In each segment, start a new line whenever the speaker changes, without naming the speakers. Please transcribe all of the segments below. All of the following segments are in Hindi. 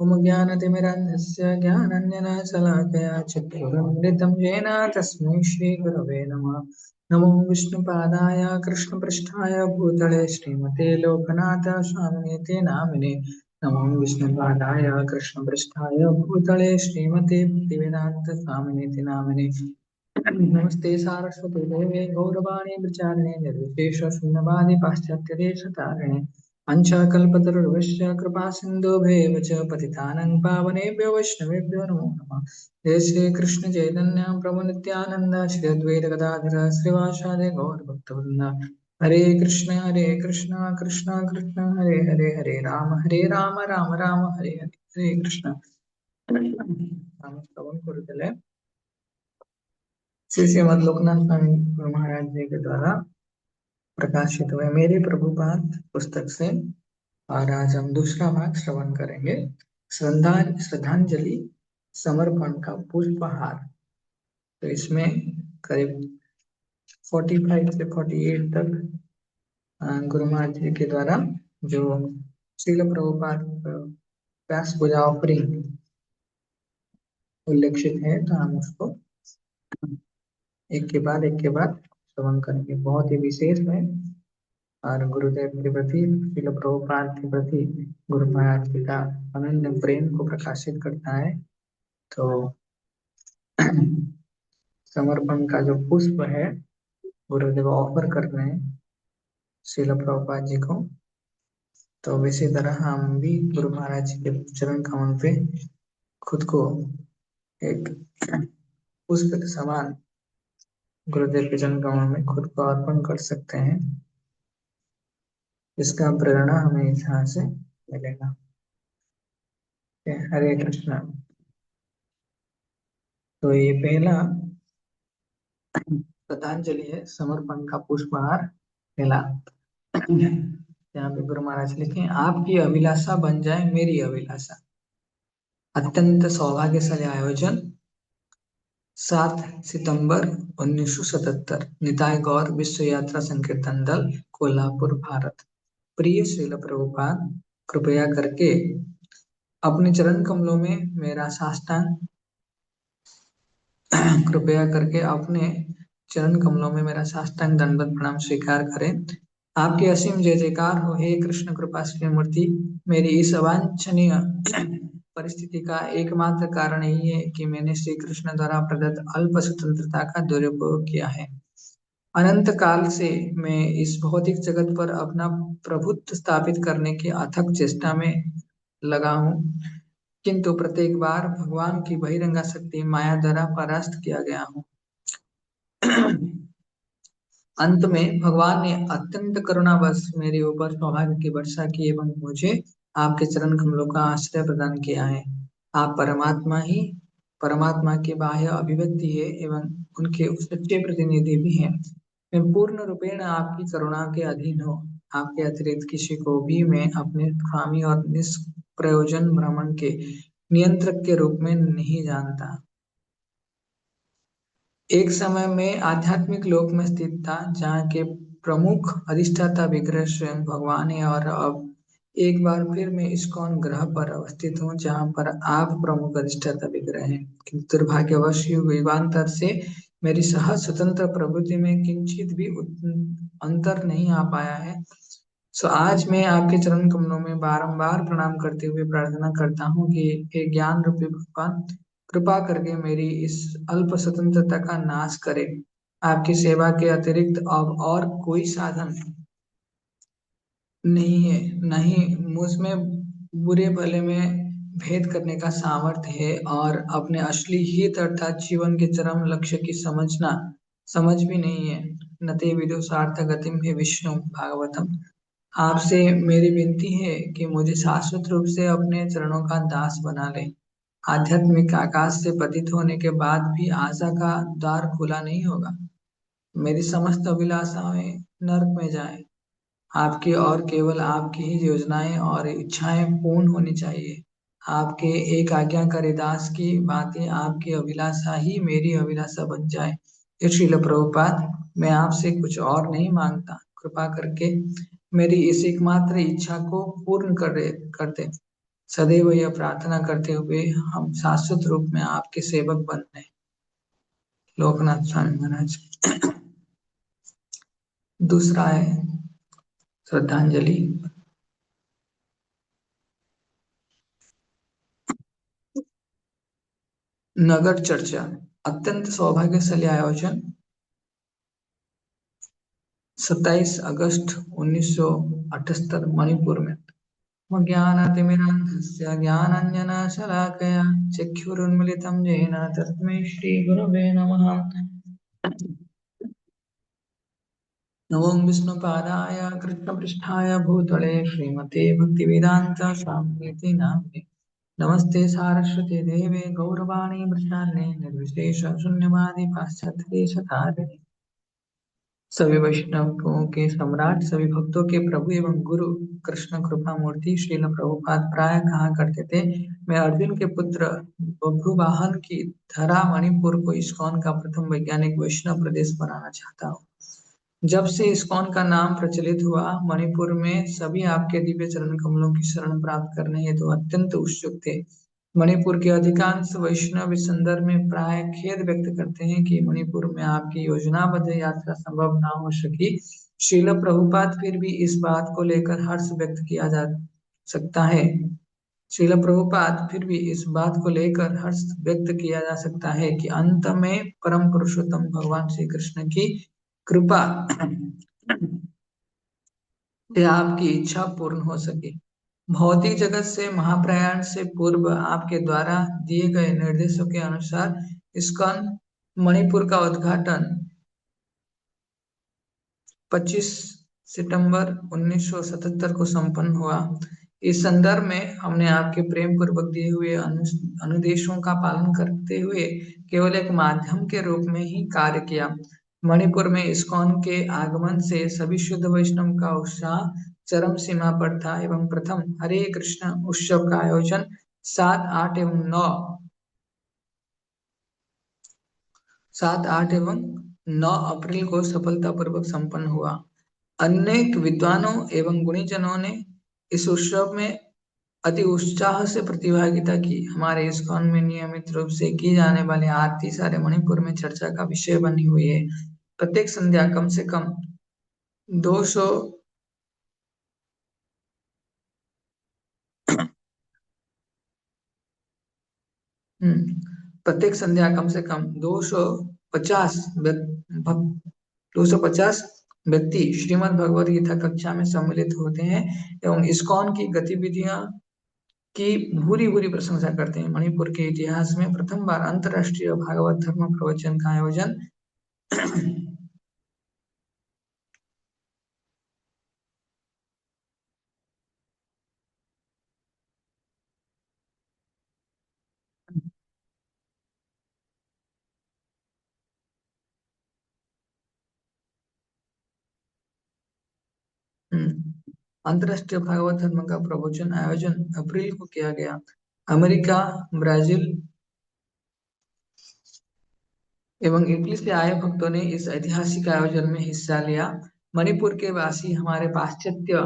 ओम ज्ञानतिमिरन्धस्य ज्ञानाञ्जनशलाकया चक्षुरुन्मिलितं येन तस्मै श्रीगुरवे नमः। नमो विष्णुपादाय कृष्णपृष्ठाय भूतले श्रीमते लोकनाथ स्वामिनेति नामिने। नमो विष्णुपादाय कृष्णपृष्ठाय भूतले श्रीमते भक्तिवेदान्त स्वामिनेति नामिने। नमस्ते सारस्वती देवे गौरवाणी प्रचारिणे निर्विशेष शून्यवादी पाश्चात्य देशतारिणे पंचाकल्पतरुर्वश्च कृपा सिन्धुभ्येव च पतितानां पावनेभ्यो वैष्णवेभ्यो नमो नमः। जय श्री कृष्ण चैतन्य प्रभु नित्यानंद श्री अद्वैत गदाधर श्रीवासादि गौर भक्तवृंद। हरे कृष्ण कृष्ण कृष्ण हरे हरे हरे राम राम राम हरे हरे हरे कृष्ण। नाम श्रवण कुरुतले श्री श्रीमद् लोकनाथ स्वामी गुरु महाराज जी के द्वारा प्रकाशित हुए मेरे प्रभुपाद पुस्तक से। और आज हम दूसरा भाग श्रवण करेंगे। श्रद्धांजलि समर्पण का पुष्पहार। तो इसमें करीब 45 से 48 तक गुरु महाराज जी के द्वारा जो श्रील प्रभुपाद व्यास पूजा ऑफरिंग उल्लेखित है, तो हम उसको एक के बाद श्रवण करेंगे। बहुत ही विशेष है और गुरुदेव के प्रति, श्रील प्रभुपाद के प्रति गुरु महाराज जी का अनन्य प्रेम को प्रकाशित करता है। तो समर्पण का जो पुष्प है गुरुदेव ऑफर कर रहे हैं श्रील प्रभुपाद जी को। तो इसी तरह हम भी गुरु महाराज जी के चरण कमल पे खुद को एक पुष्प के समान गुरुदेव के चरण कमल में खुद को अर्पण कर सकते हैं। इसका प्रेरणा हमें यहाँ से मिलेगा। हरे कृष्णा। तो ये पहला श्रद्धांजलि है, समर्पण का पुष्पहार पहला। यहाँ पे गुरु महाराज लिखे, आपकी अभिलाषा बन जाए मेरी अभिलाषा। अत्यंत सौभाग्यशाली आयोजन 7 सितंबर 1977, निताय गौर विश्व यात्रा संकीर्तन दल, कोल्हापुर, भारत। प्रिय श्रील प्रभुपाद, कृपया करके अपने चरण कमलों में मेरा साष्टांग कृपया करके अपने चरण कमलों में मेरा साष्टांग दंडवत प्रणाम स्वीकार करें। आपकी असीम जय जयकार हो हे कृष्ण कृपा श्री मूर्ति। मेरी इस अवांछनीय परिस्थिति का एकमात्र कारण यही है कि मैंने श्री कृष्ण द्वारा प्रदत्त अल्प स्वतंत्रता का दुरुपयोग किया है। अनंत काल से मैं इस भौतिक जगत पर अपना प्रभुत्व स्थापित करने की अथक चेष्टा में लगा हूँ, किंतु प्रत्येक बार भगवान की बहिरंगा शक्ति माया द्वारा परास्त किया गया हूँ। अंत में भगवान ने अत्यंत करुणावश मेरे ऊपर सौभाग्य की वर्षा की एवं मुझे आपके चरण कमलों का आश्रय प्रदान किया है। आप परमात्मा की बाह्य अभिव्यक्ति है एवं उनके सच्चे प्रतिनिधि भी हैं। मैं पूर्ण रूपेण आपकी करुणा के अधीन हूँ। आपके अतिरिक्त किसी को भी मैं अपने स्वामी और निष्प्रयोजन भ्रमण के नियंत्रक के रूप में नहीं जानता। एक समय में आध्यात्मिक लोक में स्थित था, जहाँ के प्रमुख अधिष्ठाता विग्रह स्वयं भगवान है, और अब एक बार फिर मैं इस्कॉन ग्रह पर अवस्थित हूँ, जहाँ पर आप प्रमुख अधिष्ठाता विग्रह हैं। किंतु दुर्भाग्यवश युगांतर से मेरी सहज स्वतंत्र प्रवृत्ति में किंचित भी अंतर नहीं आ पाया है। सो आज मैं आपके चरण कमलों में बारंबार प्रणाम करते हुए प्रार्थना करता हूँ कि हे ज्ञान रूपी भगवान, कृपा करके मेरी इस अल्प स्वतंत्रता का नाश करे। आपकी सेवा के अतिरिक्त अब और कोई साधन नहीं है, नहीं मुझ में बुरे भले में भेद करने का सामर्थ्य है, और अपने असली हित अर्थात जीवन के चरम लक्ष्य की समझ भी नहीं है। नते विदुषार्थ गतिम हे विष्णु भागवतम। आपसे मेरी विनती है कि मुझे शाश्वत रूप से अपने चरणों का दास बना ले। आध्यात्मिक आकाश से पतित होने के बाद भी आशा का द्वार खुला नहीं होगा। मेरी समस्त अभिलाषाएं नरक में जाएं। आपकी और केवल आपकी ही योजनाएं और इच्छाएं पूर्ण होनी चाहिए। आपके एक आज्ञाकारी दास की बातें आपकी अभिलाषा ही मेरी अभिलाषा बन जाए। हे श्रील प्रभुपाद, मैं आपसे कुछ और नहीं मांगता। कृपा करके मेरी इस एकमात्र इच्छा को पूर्ण कर दे। सदैव यह प्रार्थना करते हुए हम शाश्वत रूप में आपके सेवक बन रहे। लोकनाथ स्वामी महाराज। दूसरा है श्रद्धांजलि। नगर चर्चा अत्यंत सौभाग्यशाली आयोजन 27 अगस्त 1978 मणिपुर में। ज्ञानातिमिरान्धस्य ज्ञानाञ्जनशलाकया चक्षुरुन्मिलितं येन तस्मै श्रीगुरवे नमः। नमो विष्णुपादाय कृष्णपृष्ठाय भूतले श्रीमते भक्तिवेदान्त स्वामिनिति नामिने। नमस्ते सारस्वते देवे गौरवाणी प्रचारिणे निर्विशेष शून्यवादी पाश्चात्य देशतारिणे। सभी वैष्णवों के सम्राट सभी भक्तों के प्रभु एवं गुरु कृष्ण कृपा मूर्ति श्रील प्रभुपाद प्राय कहा करते थे, मैं अर्जुन के पुत्र बभ्रुवाहन की धरा मणिपुर को इस्कॉन का प्रथम वैज्ञानिक वैष्णव प्रदेश बनाना चाहता हूँ। जब से इस्कॉन का नाम प्रचलित हुआ, मणिपुर में सभी आपके दिव्य चरण कमलों की शरण प्राप्त करने हेतु अत्यंत उत्सुक थे। मणिपुर के अधिकांश वैष्णव इस संदर्भ में प्राय खेद व्यक्त करते हैं कि मणिपुर में आपकी योजनाबद्ध यात्रा संभव ना हो सकी। श्रील प्रभुपाद फिर भी इस बात को लेकर हर्ष व्यक्त किया जा सकता है। श्रील प्रभुपाद फिर भी इस बात को लेकर हर्ष व्यक्त किया जा सकता है कि अंत में परम पुरुषोत्तम भगवान श्री कृष्ण की कृपा से आपकी इच्छा पूर्ण हो सके। भौतिक जगत से महाप्रयाण से पूर्व आपके द्वारा दिए गए निर्देशों के अनुसार इस्कॉन मणिपुर का उद्घाटन 25 सितंबर 1977 को संपन्न हुआ। इस संदर्भ में हमने आपके प्रेम पूर्वक दिए हुए अनुदेशों का पालन करते हुए केवल एक माध्यम के रूप में ही कार्य किया। मणिपुर में इस्कॉन के आगमन से सभी शुद्ध वैष्णव का उत्साह चरम सीमा पर था एवं प्रथम हरे कृष्ण उत्सव का आयोजन 7, 8 एवं 9 अप्रैल को सफलतापूर्वक संपन्न हुआ। अनेक विद्वानों एवं गुणीजनों ने इस उत्सव में अति उत्साह से प्रतिभागिता की। हमारे इस्कॉन में नियमित रूप से की जाने वाली आरती सारे मणिपुर में चर्चा का विषय बनी हुई है। प्रत्येक संध्या कम से कम 200 प्रत्येक संध्या कम से कम 250 250 व्यक्ति श्रीमद् भगवद गीता कक्षा में सम्मिलित होते हैं एवं इस्कॉन की गतिविधियां की भूरी भूरी प्रशंसा करते हैं। मणिपुर के इतिहास में प्रथम बार अंतरराष्ट्रीय भागवत धर्म प्रवचन का आयोजन अंतरराष्ट्रीय भागवत धर्म का प्रवचन आयोजन अप्रैल को किया गया। अमेरिका, ब्राजील एवं इटली से आए भक्तों ने इस ऐतिहासिक आयोजन में हिस्सा लिया। मणिपुर के वासी हमारे पाश्चात्य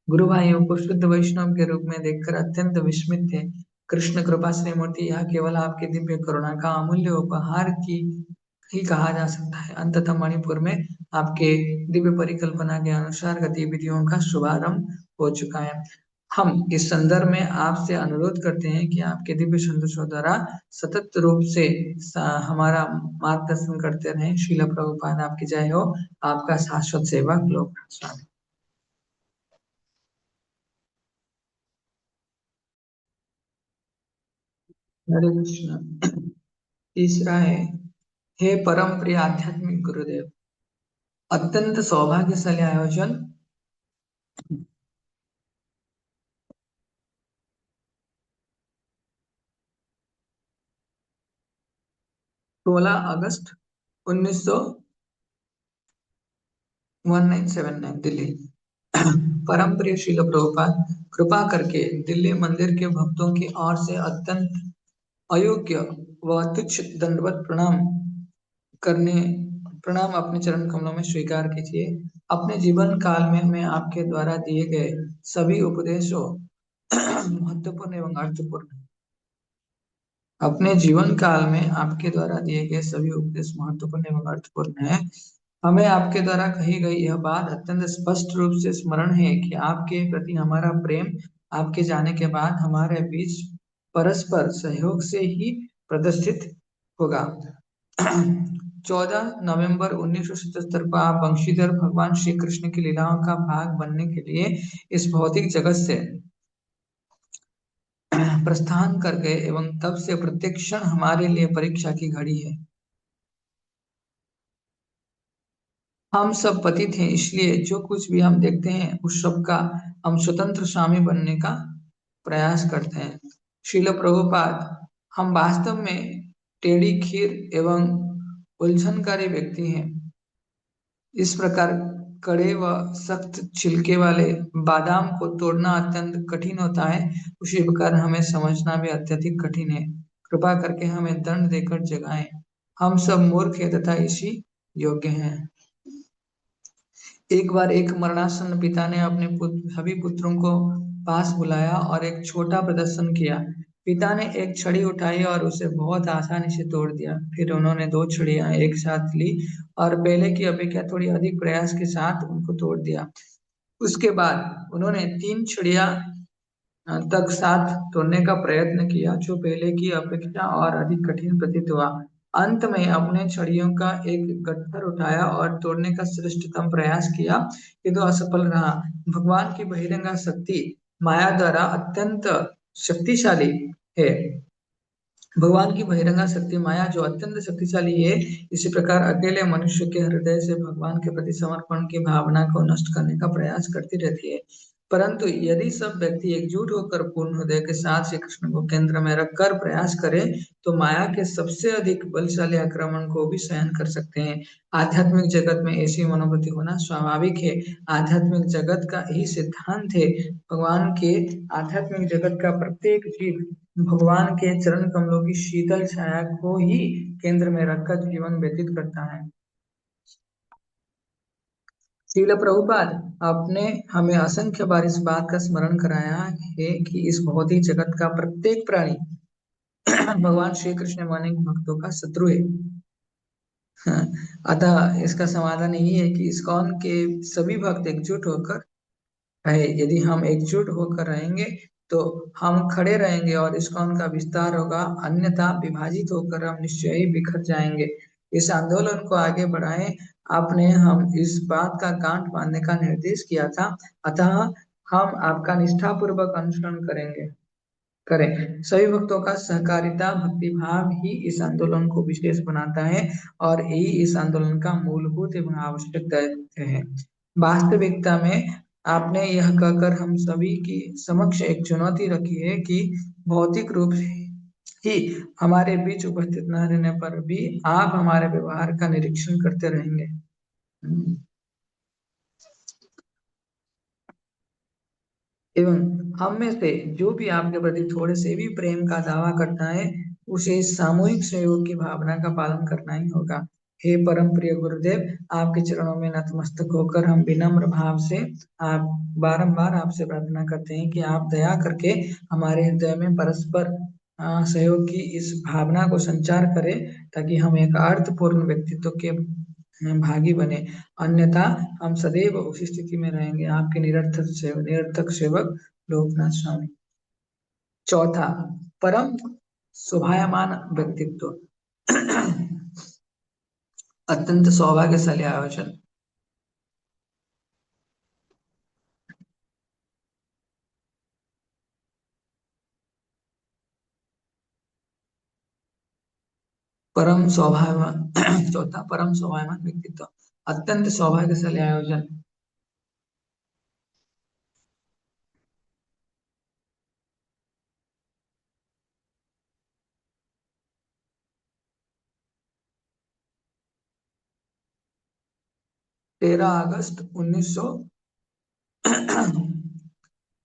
गुरु भाइयों को शुद्ध वैष्णव के रूप में देखकर अत्यंत विस्मित थे। कृष्ण कृपा श्री मूर्ति यह केवल आपके दिव्य करुणा का अमूल्य उपहार की ही कहा जा सकता है। अंततः मणिपुर में आपके दिव्य परिकल्पना के अनुसार गतिविधियों का शुभारंभ हो चुका है। हम इस संदर्भ में आपसे अनुरोध करते हैं कि आपके दिव्य संदेशों द्वारा सतत रूप से हमारा मार्गदर्शन करते रहें। श्रील प्रभुपाद आपकी जय हो। आपका शाश्वत सेवक लोकनाथ स्वामी। हरे कृष्ण। तीसरा है, हे परम प्रिय आध्यात्मिक गुरुदेव, अत्यंत सौभाग्यशाली आयोजन 16 अगस्त 1979 दिल्ली। परम प्रिय श्रील प्रभुपाद, कृपा करके दिल्ली मंदिर के भक्तों की ओर से अत्यंत अयोग्य व तुच्छ दंडवत प्रणाम अपने चरण कमलों में स्वीकार कीजिए। अपने जीवन काल में मैं आपके द्वारा दिए गए सभी उपदेशों महत्वपूर्ण एवं अर्थपूर्ण। अपने जीवन काल में आपके द्वारा दिए गए सभी उपदेश महत्वपूर्ण एवं अर्थपूर्ण है। हमें आपके द्वारा कही गई यह बात अत्यंत स्पष्ट रूप से स्मरण है कि आपके प्रति हमारा प्रेम आपके जाने के बाद हमारे बीच परस्पर सहयोग से ही प्रदर्शित होगा। 14 नवंबर 1977 को आप बंशीधर भगवान श्री कृष्ण की लीलाओं का भाग बनने के लिए इस भौतिक जगत से प्रस्थान कर गए एवं तब से प्रत्येक क्षण हमारे लिए परीक्षा की घड़ी है। हम सब पतित हैं, इसलिए जो कुछ भी हम देखते हैं उस सब का हम स्वतंत्र स्वामी बनने का प्रयास करते हैं। श्रील प्रभुपाद, हम वास्तव में टेढ़ी खीर एवं उलझनकारी व्यक्ति हैं। इस प्रकार कड़े व सख्त छिलके वाले बादाम को तोड़ना अत्यंत कठिन होता है, उसी प्रकार हमें समझना भी अत्यधिक कठिन है। कृपा करके हमें दंड देकर जगाएं। हम सब मूर्ख हैं तथा इसी योग्य हैं। एक बार एक मरणासन्न पिता ने अपने सभी पुत्रों को पास बुलाया और एक छोटा प्रदर्शन किया। पिता ने एक छड़ी उठाई और उसे बहुत आसानी से तोड़ दिया। फिर उन्होंने दो छड़ियां एक साथ ली और पहले की अपेक्षा थोड़ी अधिक प्रयास के साथ उनको तोड़ दिया। उसके बाद उन्होंने तीन छड़ियां तक साथ तोड़ने का प्रयत्न किया, जो पहले की अपेक्षा और अधिक कठिन प्रतीत हुआ। अंत में अपने छड़ियों का एक गट्ठर उठाया और तोड़ने का श्रेष्ठतम प्रयास किया, किंतु असफल रहा। भगवान की बहिरंगा शक्ति माया द्वारा अत्यंत शक्तिशाली है। भगवान की बहिरंगा शक्ति माया जो अत्यंत शक्तिशाली है, इसी प्रकार अकेले मनुष्य के हृदय से भगवान के प्रति समर्पण की भावना को नष्ट करने का प्रयास करती रहती है। परंतु यदि सब व्यक्ति एकजुट होकर पूर्ण हृदय के साथ श्री कृष्ण को केंद्र में रखकर प्रयास करें, तो माया के सबसे अधिक बलशाली आक्रमण को भी सहन कर सकते हैं। आध्यात्मिक जगत में ऐसी मनोवृत्ति होना स्वाभाविक है। आध्यात्मिक जगत का यही सिद्धांत है। भगवान के आध्यात्मिक जगत का प्रत्येक जीव भगवान के चरण कमलों की शीतल छाया को ही केंद्र में रखकर जीवन व्यतीत करता है। श्रील प्रभुपाद, आपने हमें असंख्य बार इस बात का स्मरण कराया है कि इस भौतिक जगत का प्रत्येक प्राणी भगवान श्री कृष्ण माने भक्तों का शत्रु है। हाँ, अतः इसका समाधान यही है कि इस्कॉन के सभी भक्त एकजुट होकर रहे। यदि हम एकजुट होकर रहेंगे तो हम खड़े रहेंगे और इस्कॉन का विस्तार होगा, अन्यथा विभाजित होकर हम निश्चय ही बिखर जाएंगे। इस आंदोलन को आगे बढ़ाएं। आपने हम इस बात का गांठ बांधने का निर्देश किया था, अतः हम आपका निष्ठापूर्वक अनुसरण करें। सभी भक्तों का सहकारिता भक्ति भाव ही इस आंदोलन को विशेष बनाता है और यही इस आंदोलन का मूलभूत एवं आवश्यक तथ्य है। वास्तविकता में आपने यह कहकर हम सभी की समक्ष एक चुनौती रखी है कि भौतिक रूप से ही हमारे बीच उपस्थित न रहने पर भी आप हमारे व्यवहार का निरीक्षण करते रहेंगे। एवं हम में से जो भी आपके प्रति थोड़े से भी प्रेम का दावा करता है, उसे इस सामूहिक सहयोग की भावना का पालन करना ही होगा। हे परम प्रिय गुरुदेव, आपके चरणों में नतमस्तक होकर हम विनम्र भाव से आप बारंबार आपसे प्रार्थना करते हैं कि आप दया करके हमारे हृदय में परस्पर सहयोग की इस भावना को संचार करें, ताकि हम एक अर्थपूर्ण व्यक्तित्व के भागी बने। अन्यथा हम सदैव उसी स्थिति में रहेंगे। आपके निरर्थक सेवक लोकनाथ स्वामी। चौथा, परम शोभायमान व्यक्तित्व। अत्यंत सौभाग्यशाली आयोजन। परम सौभाग्यवान चौथा, परम शोभायमान व्यक्तित्व, अत्यंत सौभाग्यशाली आयोजन। 13 अगस्त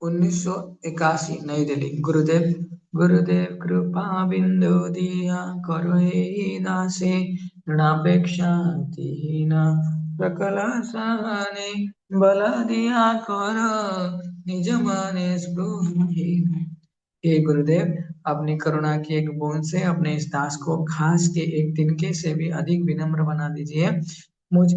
1981, नई दिल्ली। गुरुदेव, गुरुदेव कृपा बिंदु दिया करो हे दासे, ऋणापेक्षा सकल सहने बल दिया करो निज माने स्पृह। हे गुरुदेव, अपनी करुणा की एक बूंद से अपने इस दास को घास के एक तिनके से भी अधिक विनम्र बना दीजिए। मुझ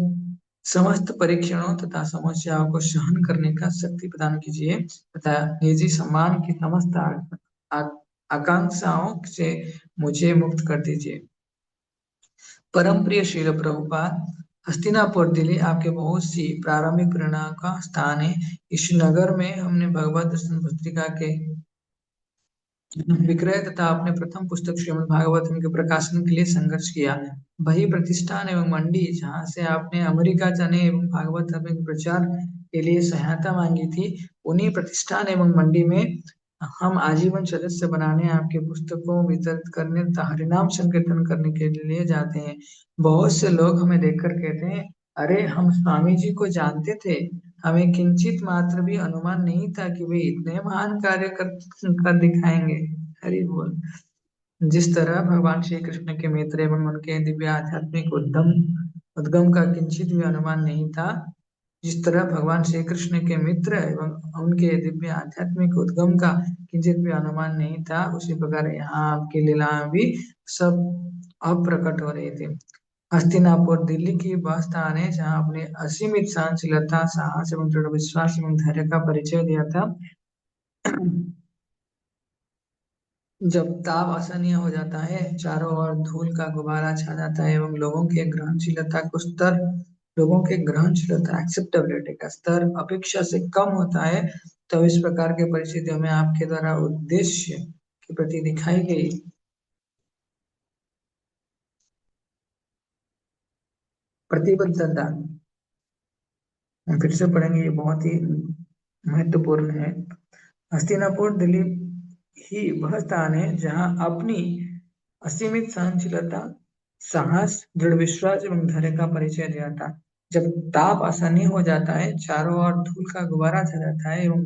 समस्त परीक्षणों तथा समस्याओं को सहन करने का शक्ति प्रदान कीजिए तथा निजी सम्मान की समस्त आ- आकांक्षाओं से मुझे मुक्त कर दीजिए। परम प्रिय श्रील प्रभुपाद, हस्तिनापुर दिल्ली आपके बहुत सी प्रारंभिक प्रेरणा का स्थान है। इस नगर में हमने भगवत दर्शन पत्रिका के विक्रय तथा अपने प्रथम पुस्तक श्रीमद् भागवतम के प्रकाशन के लिए संघर्ष किया। वही प्रतिष्ठान एवं मंडी जहाँ से आपने अमेरिका जाने एवं भागवत धर्म के प्रचार के लिए सहायता मांगी थी, उन्हीं प्रतिष्ठान एवं मंडी में हम आजीवन सदस्य बनाने, आपके पुस्तकों वितरित करने तथा हरिनाम संकीर्तन करने के लिए जाते हैं। बहुत से लोग हमें देखकर कहते हैं, अरे हम स्वामी जी को जानते थे। हमें किंचित मात्र भी अनुमान नहीं था कि वे इतने महान कार्य कर दिखाएंगे। हरि बोल। जिस तरह भगवान श्री कृष्ण के मित्र एवं उनके दिव्य आध्यात्मिक उद्गम उद्गम का किंचित भी अनुमान नहीं था, जिस तरह भगवान श्री कृष्ण के मित्र एवं उनके दिव्य आध्यात्मिक उद्गम का किंचित भी अनुमान नहीं था, उसी प्रकार यहाँ आपकी लीलाएं भी सब अप्रकट हो रही थी। हस्तिनापुर दिल्ली की वह स्थान है जहाँ अपने असीमित सहनशीलता, साहस एवं दृढ़ विश्वास एवं धैर्य का परिचय दिया था। जब ताप असहनीय हो जाता है, चारों ओर धूल का गुब्बारा छा जाता है एवं लोगों के ग्रहणशीलता एक्सेप्टेबिलिटी का स्तर अपेक्षा से कम होता है, तो इस प्रकार के परिस्थितियों में आपके द्वारा उद्देश्य के प्रति दिखाई गई प्रतिबद्धता, हम फिर से पढ़ेंगे, ये बहुत ही महत्वपूर्ण है। हस्तिनापुर दिल्ली ही वह स्थान है जहाँ अपनी असीमित सहनशीलता, साहस, दृढ़ विश्वास एवं धैर्य का परिचय दिया था। जब ताप आसानी हो जाता है, चारों ओर धूल का गुब्बारा छा जाता है एवं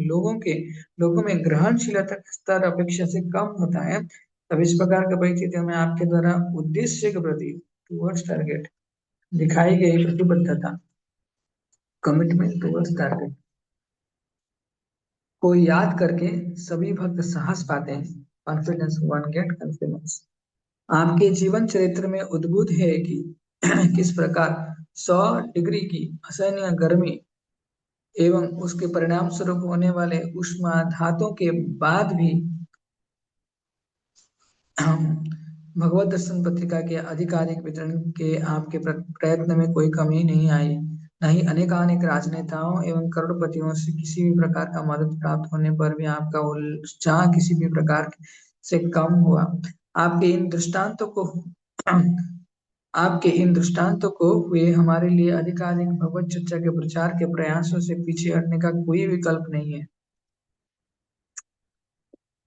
लोगों में ग्रहणशीलता का स्तर अपेक्षा से कम होता है, तब इस प्रकार की परिस्थितियों में आपके द्वारा उद्देश्य के प्रति टुवर्ड्स टारगेट दिखाई गई प्रतिबद्धता, कमिटमेंट टुवर्ड्स टारगेट को याद करके सभी भक्त साहस पाते हैं। Confidence, one get confidence. आपके जीवन चरित्र में उद्भूत है कि किस प्रकार 100 डिग्री की असहनीय गर्मी एवं उसके परिणाम स्वरूप होने वाले उष्माघातों के बाद भी हम भगवत दर्शन पत्रिका के आधिकारिक वितरण के आपके प्रयत्न में कोई कमी नहीं आई। नहीं अनेकानेक राजनेताओं एवं करोड़पतियों से किसी भी प्रकार का मदद प्राप्त होने पर भी आपका उत्साह किसी भी प्रकार से कम हुआ। आपके इन दृष्टांतों को आपके इन दृष्टांतों को हुए हमारे लिए आधिकारिक भगवत चर्चा के प्रचार के प्रयासों से पीछे हटने का कोई विकल्प नहीं है।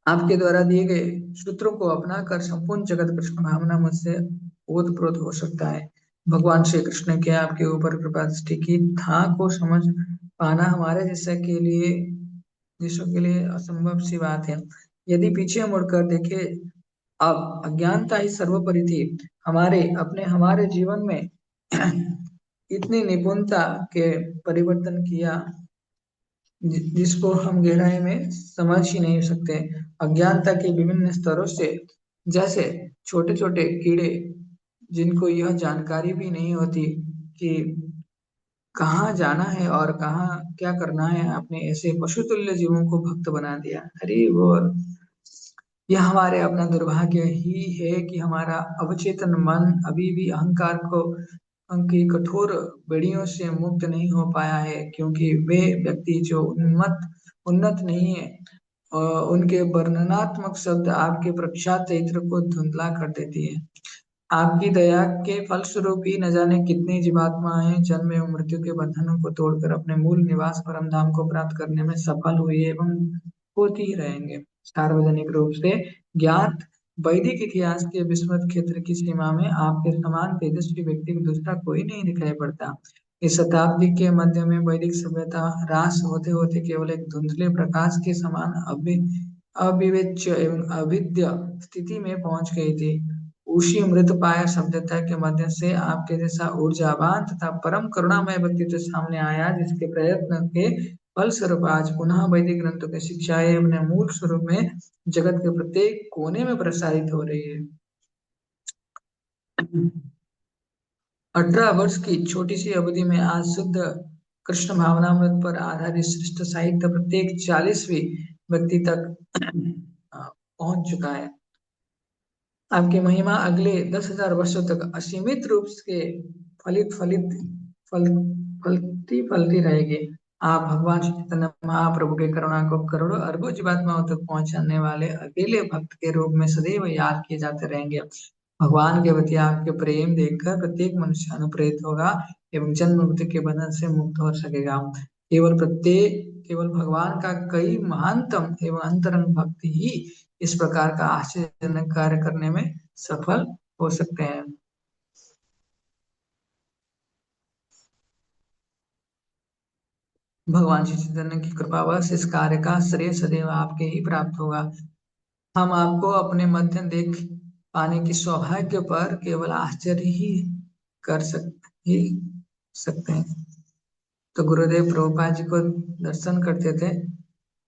आपके द्वारा दिए गए सूत्रों को अपनाकर संपूर्ण जगत कृष्ण भावना मुझसे ओतप्रोत हो सकता है। भगवान श्री कृष्ण के आपके ऊपर कृपा दृष्टि की था को समझ पाना हमारे जैसों के लिए असंभव सी बात है। यदि पीछे मुड़कर देखे, अब अज्ञानता ही सर्वोपरि थी। हमारे जीवन में इतनी निपुणता के परिवर्तन किया जिसको हम गहराई में समझ ही नहीं सकते। अज्ञानता के विभिन्न स्तरों से, जैसे छोटे छोटे कीड़े जिनको यह जानकारी भी नहीं होती कि कहाँ जाना है और कहाँ क्या करना है, आपने ऐसे पशुतुल्य जीवों को भक्त बना दिया। अरे वो यह हमारे अपना दुर्भाग्य ही है कि हमारा अवचेतन मन अभी भी अहंकार को की कठोर बेड़ियों से मुक्त नहीं हो पाया है, क्योंकि वे व्यक्ति जो उन्नत नहीं है, उनके वर्णनात्मक शब्द आपके प्रख्यात चरित्र को धुंधला कर देती है। आपकी दया के फलस्वरूप ही न जाने कितनी जीवात्माएं जन्म एवं मृत्यु के बंधनों को तोड़कर अपने मूल निवास परम धाम को प्राप्त करने में सफल हुई एवं होती ही रहेंगे। सार्वजनिक रूप से ज्ञात वैदिक इतिहास के विस्मृत क्षेत्र की सीमा में आपके समान तेजस्वी व्यक्ति को दूसरा कोई नहीं दिखाई पड़ता। इस शताब्दी के मध्य में वैदिक सभ्यता ह्रास होते होते केवल एक धुंधले प्रकाश के समान अविवेच्य एवं अभिद्य स्थिति में पहुंच गई थी। उसी मृत पाया शब्दता के माध्यम से आपके जैसा ऊर्जावान तथा परम करुणामय व्यक्तित्व सामने आया, जिसके प्रयत्न के फलस्वरूप आज पुनः वैदिक ग्रंथों की शिक्षाएं अपने मूल स्वरूप में जगत के प्रत्येक कोने में प्रसारित हो रही है। 18 वर्ष की छोटी सी अवधि में आज शुद्ध कृष्ण भावनामृत पर आधारित श्रेष्ठ साहित्य प्रत्येक 40वीं व्यक्ति तक पहुंच चुका है। आपकी महिमा अगले 10,000 वर्षों तक असीमित रूप से फलित फलित फल फलती फलती रहेगी। आप भगवान श्री चैतन्य महाप्रभु के करुणा को करोड़ों अरबों जीवात्माओं तक पहुंचाने वाले अकेले भक्त के रूप में सदैव याद किए जाते रहेंगे। भगवान के प्रति आपके प्रेम देखकर प्रत्येक मनुष्य अनुप्रेरित होगा एवं जन्म मृत्यु के बंधन से मुक्त हो सकेगा। केवल भगवान का कई महानतम एवं अंतरंग भक्त ही इस प्रकार का आश्चर्यजनक कार्य करने में सफल हो सकते हैं। भगवान श्री चैतन्य की कृपावश इस कार्य का श्रेय सदैव आपके ही प्राप्त होगा। हम आपको अपने मध्य देख पाने की सौभाग्य पर केवल आश्चर्य कर ही सकते हैं। तो गुरुदेव प्रभुपाद जी को दर्शन करते थे,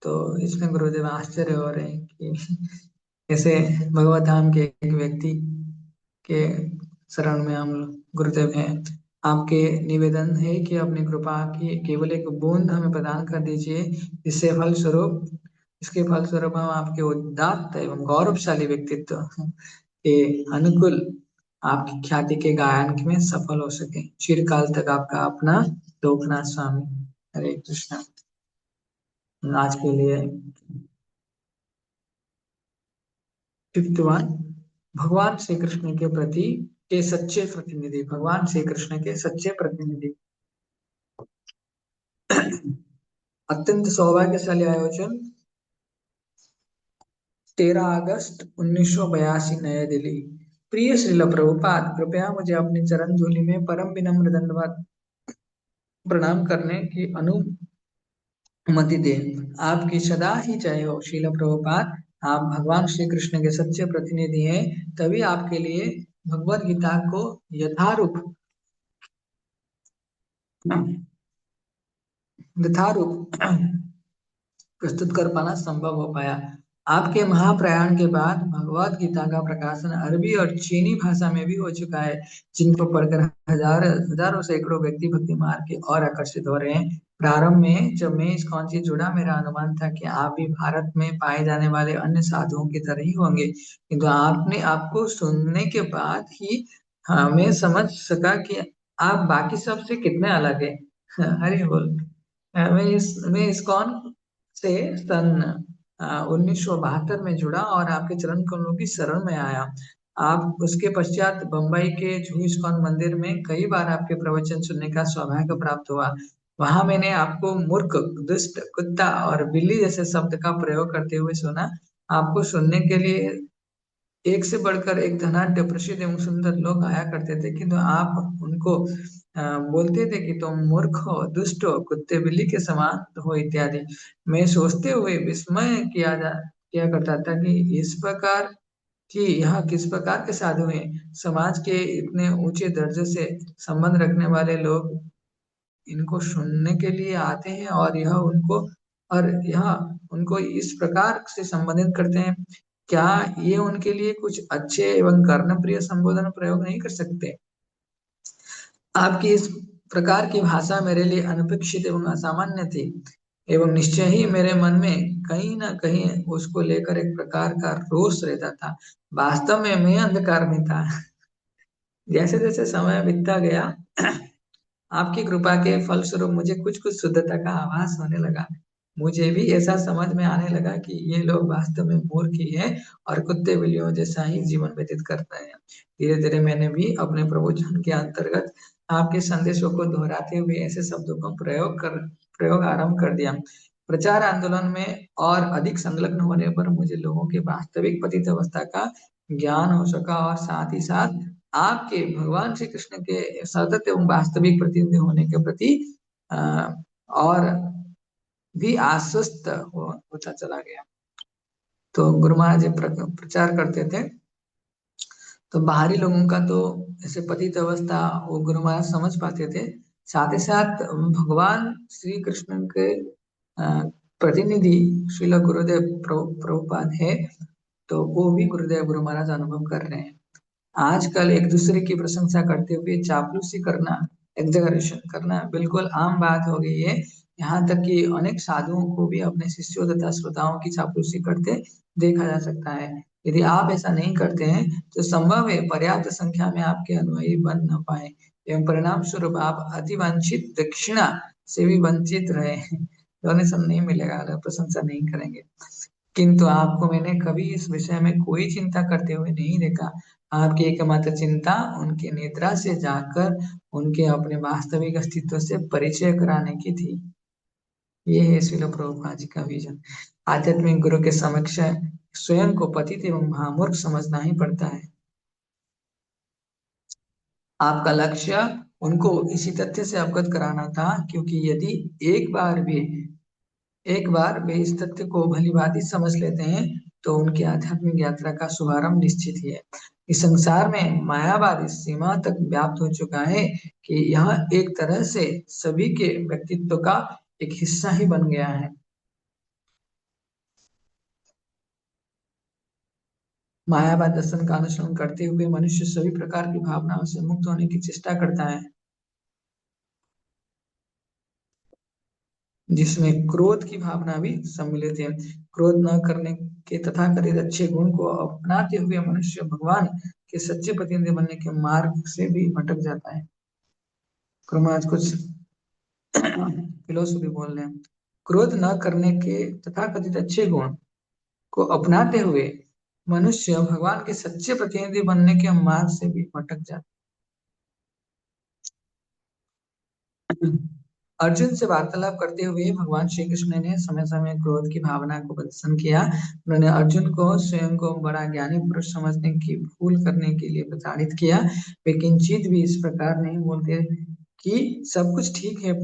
तो इसमें गुरुदेव आश्चर्य हो रहे हैं कि कैसे भगवत धाम के एक व्यक्ति के शरण में हम गुरुदेव हैं। आपके निवेदन है कि अपनी कृपा की केवल एक बूंद हमें प्रदान कर दीजिए, इससे फलस्वरूप इसके फलस्वरूप हम आपके उदात्त एवं गौरवशाली व्यक्तित्व के अनुकूल आपकी ख्याति के गायन में सफल हो सके। चिरकाल तक आपका अपना लोकनाथ स्वामी। हरे कृष्णा। आज के लिए 51 भगवान श्री कृष्ण के प्रति के सच्चे प्रतिनिधि। भगवान श्री कृष्ण के सच्चे प्रतिनिधि। अत्यंत सौभाग्यशाली आयोजन। 13 अगस्त 1982 नई दिल्ली। प्रिय श्रील प्रभुपाद, कृपया मुझे अपनी चरण धूलि में परम विनम्र दंडवत प्रणाम करने की अनुमति दें। आपकी सदा ही जय हो। श्रील प्रभुपाद, आप भगवान श्री कृष्ण के सच्चे प्रतिनिधि हैं, तभी आपके लिए भगवत गीता को यथारूप यथारूप प्रस्तुत कर पाना संभव हो पाया। आपके महाप्रयाण के बाद भगवत गीता का प्रकाशन अरबी और चीनी भाषा में भी हो चुका है, जिनको पढ़कर हजारों सैकड़ों व्यक्ति भक्ति मार्ग की ओर आकर्षित हो रहे हैं। प्रारंभ में जब मैं इस कौन से जुड़ा, मेरा अनुमान था कि आप भी भारत में पाए जाने वाले अन्य साधुओं की तरह ही होंगे, किंतु आपने आपको सुनने के बाद ही मैं समझ सका कि आप बाकी सबसे कितने अलग है। हरि बोल। मैं इस कौन से सन 1972 में जुड़ा और आपके चरण कमलों की शरण में आया। आप उसके पश्चात बम्बई के जूही इस्कॉन मंदिर में कई बार आपके प्रवचन सुनने का सौभाग्य प्राप्त हुआ। वहां मैंने आपको मूर्ख, दुष्ट, कुत्ता और बिल्ली जैसे शब्द का प्रयोग करते हुए सुना। आपको सुनने के लिए एक से बढ़कर एक धनाढ्य, प्रसिद्ध एवं सुंदर लोग आया करते थे, किंतु आप उनको बोलते थे कि तुम मूर्ख हो, दुष्ट हो, कुत्ते बिल्ली के समान हो इत्यादि। मैं सोचते हुए विस्मय किया करता था कि इस प्रकार कि यह किस प्रकार के साधु हैं। समाज के इतने ऊंचे दर्जे से संबंध रखने वाले लोग इनको सुनने के लिए आते हैं, और यह उनको इस प्रकार से संबोधित करते हैं। क्या ये उनके लिए कुछ अच्छे एवं कर्णप्रिय संबोधन प्रयोग नहीं कर सकते? आपकी इस प्रकार की भाषा मेरे लिए अनपेक्षित एवं असामान्य थी, एवं निश्चय ही मेरे मन में कहीं ना कहीं उसको लेकर एक प्रकार का रोष रहता था। वास्तव में मैं अंधकार में था। जैसे जैसे समय बीतता गया, आपकी कृपा के फलस्वरूप मुझे कुछ कुछ शुद्धता का आभास होने लगा। मुझे भी ऐसा समझ में आने लगा कि ये लोग वास्तव में मूर्ख ही हैं और कुत्ते बिल्लियों जैसा ही जीवन व्यतीत करते हैं। धीरे धीरे मैंने भी अपने प्रवचन के अंतर्गत आपके संदेशों को दोहराते हुए ऐसे शब्दों का प्रयोग आरंभ कर दिया। प्रचार आंदोलन में और अधिक संलग्न होने पर मुझे लोगों की वास्तविक पतित अवस्था का ज्ञान हो सका, और साथ ही साथ आपके भगवान श्री कृष्ण के सतत एवं वास्तविक प्रतिनिधि होने के प्रति अ, और भी आश्वस्त होता चला गया। तो गुरु महाराज जी प्रचार करते थे, तो बाहरी लोगों का तो ऐसे पतित अवस्था वो गुरु महाराज समझ पाते थे। साथ ही साथ भगवान श्री कृष्ण के अ, प्रतिनिधि श्रील गुरुदेव प्रभुपाद है, तो वो भी गुरुदेव गुरु महाराज अनुभव कर रहे हैं। आजकल एक दूसरे की प्रशंसा करते हुए चापलूसी करना, एग्जैगरेशन करना बिल्कुल आम बात हो गई है। यहाँ तक कि अनेक साधुओं को भी अपने शिष्यों तथा श्रोताओं की चापलूसी करते देखा जा सकता है। यदि आप ऐसा नहीं करते हैं तो संभव है पर्याप्त संख्या में आपके अनुयायी बन न पाए एवं परिणाम स्वरूप आप अतिवांछित दक्षिणा से भी वंचित रहे। डोनेशन नहीं मिलेगा अगर प्रशंसा नहीं करेंगे। किंतु आपको मैंने कभी इस विषय में कोई चिंता करते हुए नहीं देखा। आपकी एकमात्र चिंता उनके निद्रा से जाकर उनके अपने वास्तविक अस्तित्व से परिचय कराने की थी। ये है श्रील प्रभुपाद जी का विजन। आध्यात्मिक गुरु के समक्ष स्वयं को पतित एवं महामूर्ख समझना ही पड़ता है। आपका लक्ष्य उनको इसी तथ्य से अवगत कराना था, क्योंकि यदि एक बार भी एक बार वे इस तथ्य को भली भांति समझ लेते हैं तो उनकी आध्यात्मिक यात्रा का शुभारंभ निश्चित ही है। इस संसार में मायावाद इस सीमा तक व्याप्त हो चुका है कि यह एक तरह से सभी के व्यक्तित्व का एक हिस्सा ही बन गया है। मायावाद दर्शन का अनुसरण करते हुए मनुष्य सभी प्रकार की भावनाओं से मुक्त होने की चेष्टा करता है, जिसमें क्रोध की भावना भी सम्मिलित है। क्रोध न करने के तथाकथित अच्छे गुण को अपनाते हुए मनुष्य भगवान के सच्चे प्रतिनिधि बनने के मार्ग से भी भटक जाता है। क्रम आज कुछ फिलोसफी बोल रहे हैं। क्रोध न करने के तथाकथित अच्छे गुण को अपनाते हुए मनुष्य भगवान के सच्चे प्रतिनिधि बनने के मार्ग से भी भटक जाता है। अर्जुन से वार्तालाप करते हुए भगवान श्री कृष्ण ने समय समय क्रोध की भावना को प्रदर्शन किया। उन्होंने अर्जुन को स्वयं को बड़ा ज्ञानी पुरुष समझने की भूल करने के लिए प्रताड़ित किया। वे किंचित भी इस प्रकार नहीं बोलते कि सब कुछ ठीक है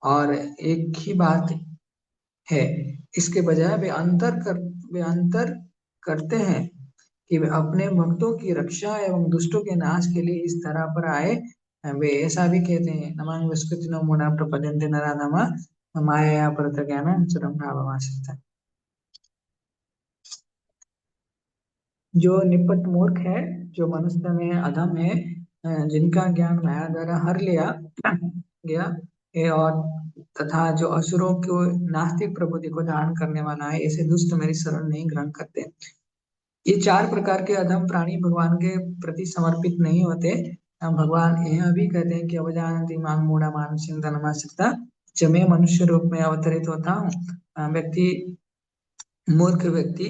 और एक ही बात है। इसके बजाय वे अंतर करते हैं कि वे अपने भक्तों की रक्षा एवं दुष्टों के नाश के लिए इस तरह पर आए। वे ऐसा भी कहते हैं, नमामि विस्कृतिनो मूढ़ा प्रपद्यन्ते नराधमा मायया परतज्ञानं चरम भावमाश्रिता। जो निपट मूर्ख है, जो मनुष्य में अधम है, जिनका ज्ञान माया द्वारा हर लिया गया है, और तथा जो असुरों को नास्तिक प्रबुद्धि को धारण करने वाला है, ऐसे दुष्ट मेरी शरण नहीं ग्रहण करते। ये चार प्रकार के अधम प्राणी भगवान के प्रति समर्पित नहीं होते। भगवान यह भी कहते हैं कि अवजानन्ति मां मूढ़ा मानुषं जन्माश्रिता। जब मैं मनुष्य रूप में अवतरित होता हूँ, व्यक्ति मूर्ख व्यक्ति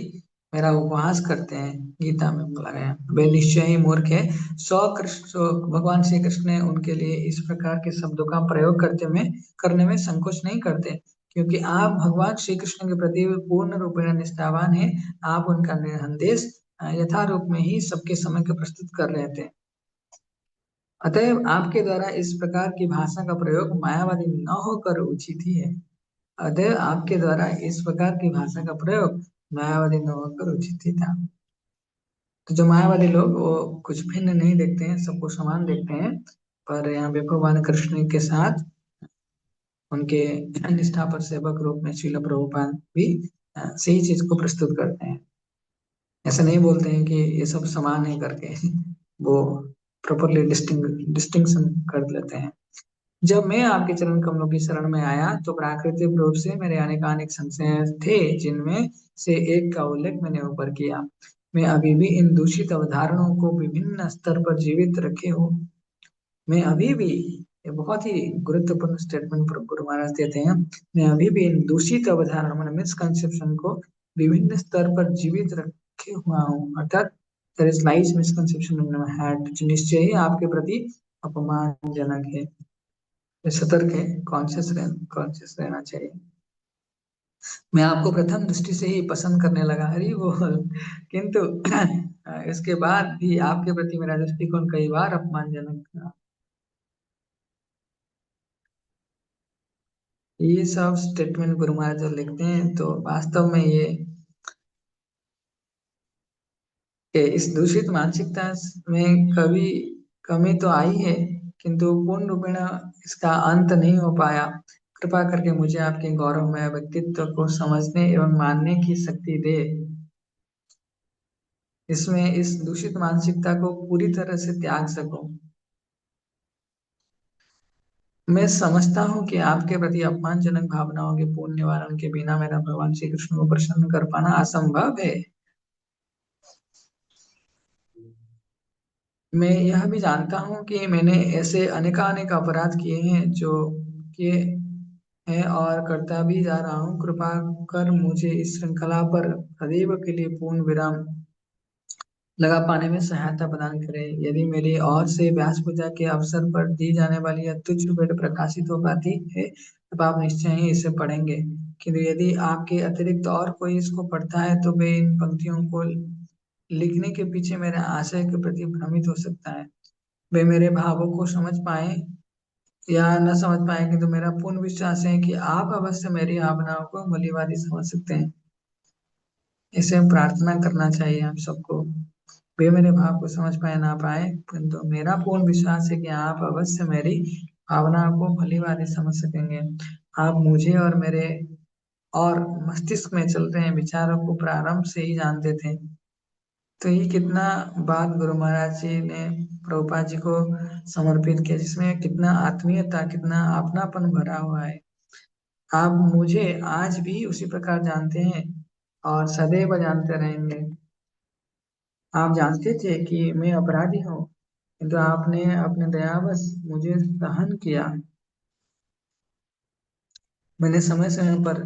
मेरा उपहास करते हैं, गीता में बोला गया है। वे निश्चय ही मूर्ख है। भगवान श्री कृष्ण ने उनके लिए इस प्रकार के शब्दों का प्रयोग करने में संकोच नहीं करते, क्योंकि आप भगवान श्री कृष्ण के प्रति पूर्ण रूपेण निष्ठावान है। आप उनका निर्देश यथारूप में ही सबके समय के प्रस्तुत कर रहे थे। अतएव आपके द्वारा इस प्रकार की भाषा का प्रयोग मायावादी न होकर उचित ही है। अतः आपके द्वारा इस प्रकार की भाषा का प्रयोग मायावादी न होकर उचित ही था। तो जो मायावादी लोग वो कुछ भिन्न नहीं देखते हैं, सबको समान देखते हैं। पर यहाँ पे भगवान कृष्ण के साथ उनके निष्ठापर सेवक रूप में श्रील प्रभुपाद भी सही चीज को प्रस्तुत करते हैं। ऐसा नहीं बोलते हैं कि ये सब समान है करके वो प्रॉपरली डिस्टिंक्शन कर लेते हैं। जब मैं आपके चरण कमलों की शरण में आया तो प्राकृतिक रूप से मेरे अनेकानेक संशय थे, जिनमें से एक का उल्लेख मैंने ऊपर किया। मैं अभी भी इन दूषित अवधारणाओं को विभिन्न स्तर पर जीवित रखे हूँ। मैं अभी भी, ये बहुत ही गुरुत्वपूर्ण स्टेटमेंट गुरु महाराज देते हैं, मैं अभी भी इन दूषित अवधारणा मतलब मिसकंसेप्शन को विभिन्न स्तर पर जीवित रखे हुआ हूँ। अर्थात there is lies misconception in my heart, जो निश्चय ही आपके प्रति अपमानजनक है। सतर्क है, कॉन्शियस रहना चाहिए। मैं आपको प्रथम दृष्टि से ही पसंद करने लगा, हरी बोल, किंतु इसके बाद भी आपके प्रति मेरा दृष्टिकोण कई बार अपमानजनक था। ये सब स्टेटमेंट गुरु महाराज जब लिखते हैं तो वास्तव में ये कि इस दूषित मानसिकता में कभी कमी तो आई है, किंतु पूर्ण रूपेण इसका अंत नहीं हो पाया। कृपा करके मुझे आपके गौरवमय व्यक्तित्व को समझने एवं मानने की शक्ति दे। इसमें इस दूषित मानसिकता को पूरी तरह से त्याग सकूं। मैं समझता हूँ कि आपके प्रति अपमानजनक भावनाओं के पूर्ण निवारण के बिना मेरा भगवान श्री कृष्ण को प्रसन्न कर पाना असंभव है। मैं यह भी जानता हूँ कि मैंने ऐसे अनेकानेक अपराध किए हैं जो किए हैं और करता भी जा रहा हूँ। कृपा कर मुझे इस श्रृंखला पर सदैव के लिए पूर्ण विराम लगा पाने में सहायता प्रदान करें। यदि मेरी ओर से व्यास पूजा के अवसर पर दी जाने वाली यह तुच्छ भेंट प्रकाशित हो पाती है, तब आप निश्चय ही इसे पढ़ेंगे। किंतु यदि आपके अतिरिक्त और कोई इसको पढ़ता है तो वे इन पंक्तियों को लिखने के पीछे मेरे आशय के प्रति भ्रमित हो सकता है। वे मेरे भावों को समझ पाए या न समझ पाए, किंतु मेरा पूर्ण विश्वास है कि आप अवश्य मेरी भावनाओं को भलीभांति समझ सकते हैं। इसे प्रार्थना करना चाहिए आप सबको। वे मेरे भाव को समझ पाए ना पाए, परंतु मेरा पूर्ण विश्वास है कि आप अवश्य मेरी भावनाओं को भलीभांति समझ सकेंगे। आप मुझे और मेरे और मस्तिष्क में चल रहे विचारों को प्रारंभ से ही जानते थे। तो ये कितना बात गुरु महाराज जी ने प्रभुपाद जी को समर्पित किया, जिसमें कितना आत्मीयता, कितना अपनापन भरा हुआ है। आप मुझे आज भी उसी प्रकार जानते हैं और सदैव जानते रहेंगे। आप जानते थे कि मैं अपराधी हूँ, किंतु आपने अपने दयावश मुझे सहन किया। मैंने समय समय पर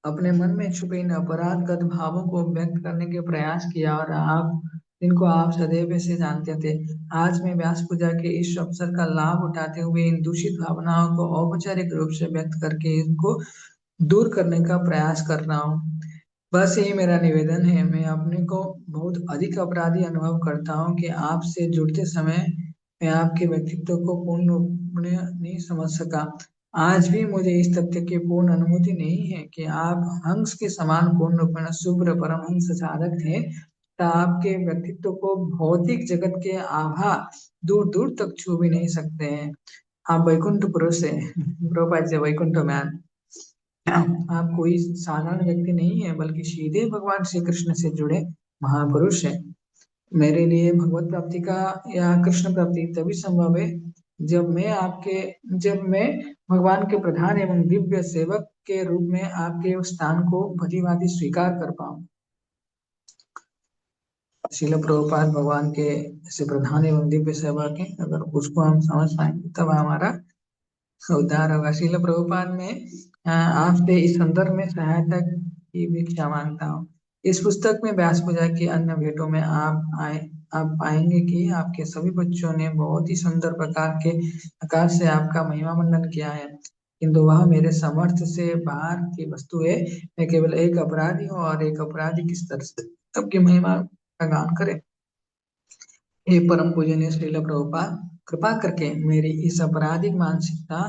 अपने मन में छुपे इन अपराधगत भावों को व्यक्त करने के प्रयास किया और आप इनको आप सदैव से जानते थे। आज मैं व्यास पूजा के इस अवसर का लाभ उठाते हुए इन दूषित भावनाओं को औपचारिक रूप से व्यक्त करके इनको दूर करने का प्रयास कर रहा हूँ। बस यही मेरा निवेदन है। मैं अपने को बहुत अधिक अपराधी अनुभव करता हूँ कि आपसे जुड़ते समय मैं आपके व्यक्तित्व को पूर्ण रूप में नहीं समझ सका। आज भी मुझे इस तथ्य की पूर्ण अनुभूति नहीं है कि आप हंस के समान पूर्ण रूप में शुभ्र परमहंस साधक थे। तो आपके व्यक्तित्व को भौतिक जगत के आभा दूर दूर तक छू भी नहीं सकते हैं। आप वैकुंठ पुरुष है। प्रभुपाद जी वैकुंठ मैन। आप कोई साधारण व्यक्ति नहीं है, बल्कि सीधे भगवान श्री कृष्ण से जुड़े महापुरुष है। मेरे लिए भगवत प्राप्ति का या कृष्ण प्राप्ति तभी संभव है जब मैं भगवान के प्रधान एवं दिव्य सेवक के रूप में आपके उस स्थान को भलीभांति स्वीकार कर पाऊं। शिल प्रभुपाद भगवान के ऐसे प्रधान एवं दिव्य सेवक हैं, अगर उसको हम समझ पाएंगे तब हमारा उद्धार होगा। श्रील प्रभुपाद में आपसे इस संदर्भ में सहायता की भिक्षा मांगता हूँ। इस पुस्तक में व्यास पूजा की अन्य भेंटों में आप पाएंगे कि आपके सभी बच्चों ने बहुत ही सुंदर आकार से आपका महिमा मंडन किया है, किंतु वह मेरे समर्थ से बाहर की वस्तु है। मैं केवल एक अपराधी हूँ और एक अपराधी किस तरह से सबकी महिमा का गान करे। हे परम पूजनीय श्रील प्रभुपाद, कृपा करके मेरी इस आपराधिक मानसिकता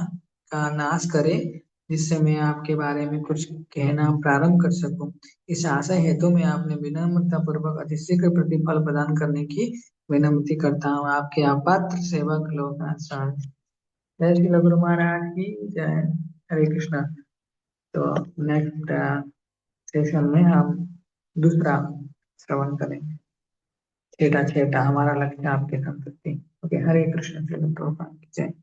का नाश करें, जिससे मैं आपके बारे में कुछ कहना प्रारंभ कर सकूं। इस आशय हेतु मैं आपने विनम्रता पूर्वक अतिशीघ्र प्रतिफल प्रदान करने की विनम्ति करता हूँ। आपके अपात्र सेवक लोकनाथ स्वामी। जय श्री गुरु महाराज की जय। हरे कृष्णा। तो नेक्स्ट सेशन में हम दूसरा श्रवण करेंगे। छेटा छेटा हमारा लक्ष्य आपके संतुष्टि। ओके, हरे कृष्ण। जय।